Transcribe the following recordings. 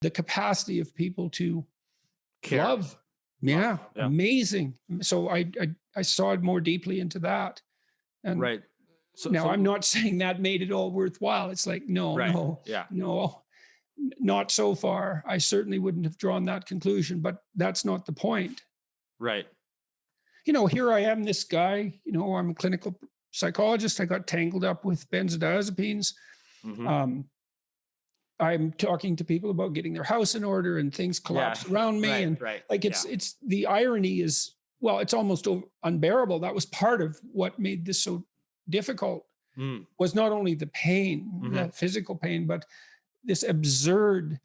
the capacity of people to Care. love. Yeah, Yeah. amazing. So I saw more deeply into that. And Right. now I'm not saying that made it all worthwhile. It's like, no, not so far. I certainly wouldn't have drawn that conclusion, but that's not the point. Right. Here I am, this guy, I'm a clinical psychologist. I got tangled up with benzodiazepines. I'm talking to people about getting their house in order, and things collapse around me. It's the irony is, well, it's almost unbearable. That was part of what made this so difficult, was not only the pain, the physical pain, but this absurd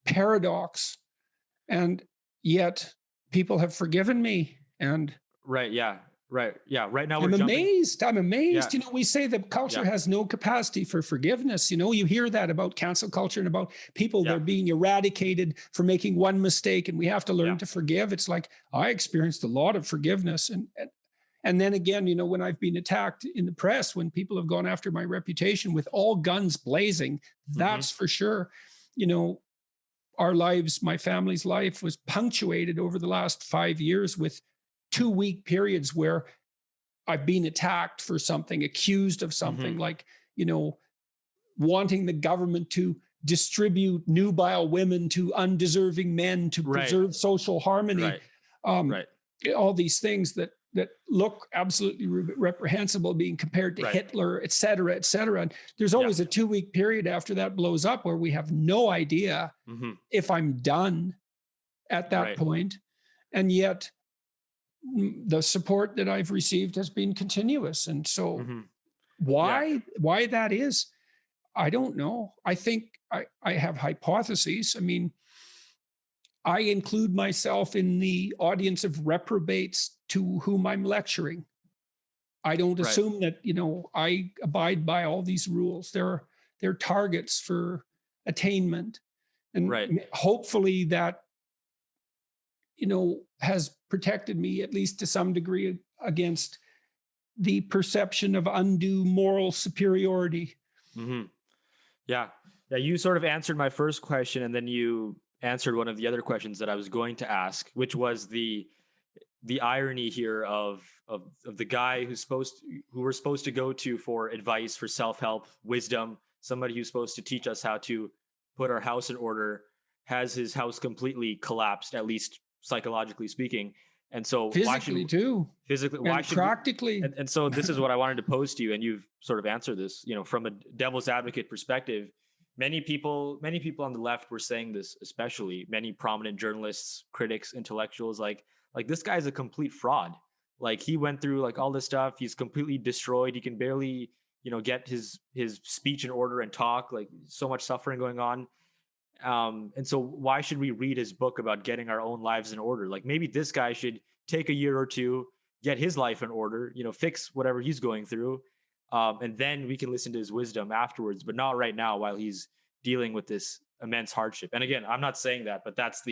paradox. And yet people have forgiven me. And right now I'm amazed. We say that culture has no capacity for forgiveness. You hear that about cancel culture and about people that are being eradicated for making one mistake, and we have to learn to forgive. It's like, I experienced a lot of forgiveness. And then again, when I've been attacked in the press, when people have gone after my reputation with all guns blazing, that's for sure. Our lives, my family's life was punctuated over the last 5 years with 2-week periods where I've been attacked for something, accused of something, like, wanting the government to distribute nubile women to undeserving men to preserve social harmony. All these things that look absolutely reprehensible, being compared to Hitler, et cetera, et cetera. And there's always a 2-week period after that blows up where we have no idea if I'm done at that point. And yet the support that I've received has been continuous. And so why that is, I don't know. I think I have hypotheses. I mean, I include myself in the audience of reprobates to whom I'm lecturing. I don't assume that, I abide by all these rules. They're targets for attainment. And hopefully that, has protected me, at least to some degree, against the perception of undue moral superiority. Yeah. You sort of answered my first question, and then you answered one of the other questions that I was going to ask, which was the irony here of the guy who we're supposed to go to for advice, for self-help, wisdom, somebody who's supposed to teach us how to put our house in order, has his house completely collapsed, at least psychologically speaking. And so physically practically. And so this is what I wanted to pose to you, and you've sort of answered this, from a devil's advocate perspective. Many people on the left were saying this, especially many prominent journalists, critics, intellectuals, like this guy's a complete fraud. Like, he went through like all this stuff. He's completely destroyed. He can barely, get his speech in order and talk, like so much suffering going on. And so why should we read his book about getting our own lives in order? Like, maybe this guy should take a year or two, get his life in order, fix whatever he's going through. And then we can listen to his wisdom afterwards, but not right now while he's dealing with this immense hardship. And again, I'm not saying that, but that's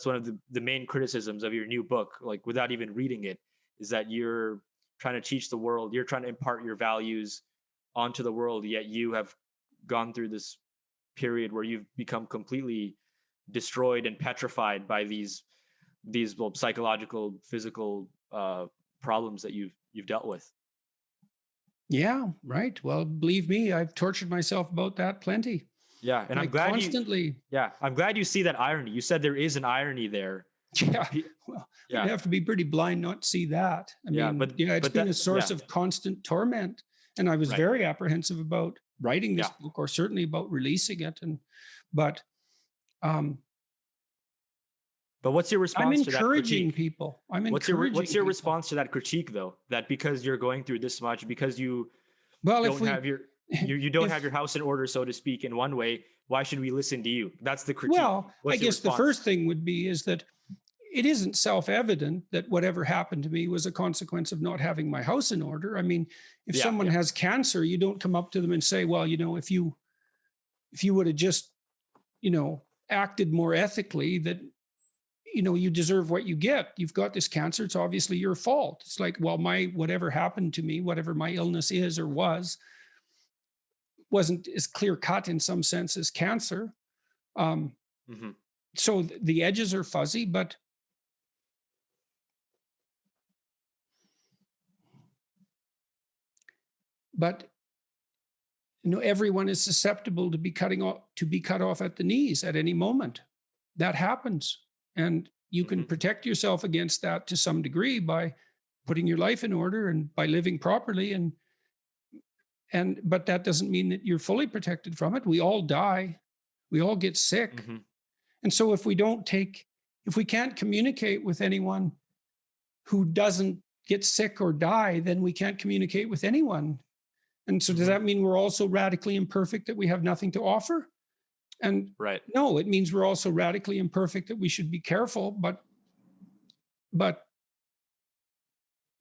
one of the main criticisms of your new book, like without even reading it, is that you're trying to teach the world, you're trying to impart your values onto the world, yet you have gone through this period where you've become completely destroyed and petrified by these psychological, physical problems that you've dealt with. Yeah, right. Well, believe me, I've tortured myself about that plenty. Yeah, and I'm glad I'm glad you see that irony. You said there is an irony there. Yeah, well, you'd have to be pretty blind not to see that. It's been a source of constant torment, and I was very apprehensive about writing this book, or certainly about releasing it. But what's your response to that critique? I'm encouraging people. What's your response to that critique, though? That because you're going through this much, because you don't have your house in order, so to speak, in one way, why should we listen to you? That's the critique. Well, I guess the first thing would be is that it isn't self-evident that whatever happened to me was a consequence of not having my house in order. I mean, if someone has cancer, you don't come up to them and say, well, if you would have just, acted more ethically, that, you deserve what you get. You've got this cancer. It's obviously your fault. It's like, well, whatever happened to me, whatever my illness is or wasn't as clear cut in some sense as cancer. Hmm. So the edges are fuzzy, but everyone is susceptible to be cut off at the knees at any moment. That happens. And you can protect yourself against that to some degree by putting your life in order and by living properly. But that doesn't mean that you're fully protected from it. We all die. We all get sick. And so if we can't communicate with anyone who doesn't get sick or die, then we can't communicate with anyone. And so does that mean we're also radically imperfect, that we have nothing to offer? And no, it means we're also radically imperfect, that we should be careful, but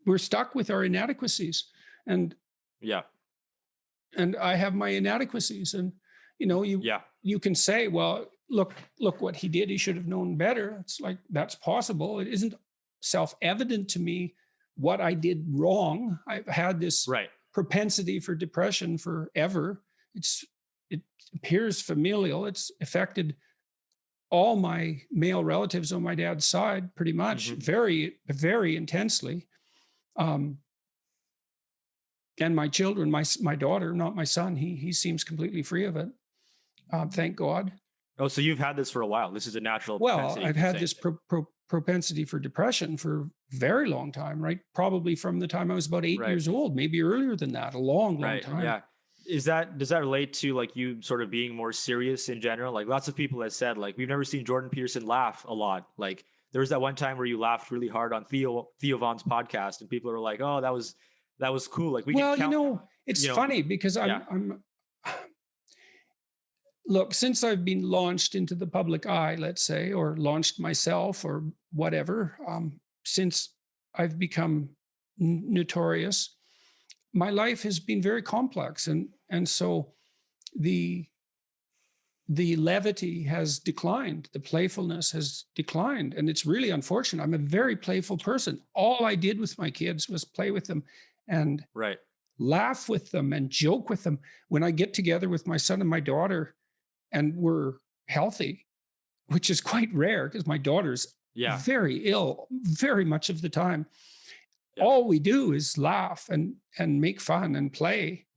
we're stuck with our inadequacies. And I have my inadequacies, and you can say, well, look what he did. He should have known better. It's like, that's possible. It isn't self-evident to me what I did wrong. I've had this propensity for depression forever. It appears familial. It's affected all my male relatives on my dad's side pretty much, very, very intensely. And my children, my daughter, not my son, he seems completely free of it. Thank God. Oh, so you've had this for a while. This is a natural propensity. Well, I've had this propensity for depression for a very long time, right? Probably from the time I was about 8 years old, maybe earlier than that, a long time. Yeah. Does that relate to like you sort of being more serious in general? Like lots of people have said, like, we've never seen Jordan Peterson laugh a lot. Like there was that one time where you laughed really hard on Theo Von's podcast, and people are like, oh, that was cool. Like it's funny because I'm look, since I've been launched into the public eye, let's say, or launched myself or whatever, since I've become notorious, my life has been very complex. And so the levity has declined, the playfulness has declined. And it's really unfortunate. I'm a very playful person. All I did with my kids was play with them and laugh with them and joke with them. When I get together with my son and my daughter, and we're healthy, which is quite rare because my daughter's very ill very much of the time. All we do is laugh and make fun and play.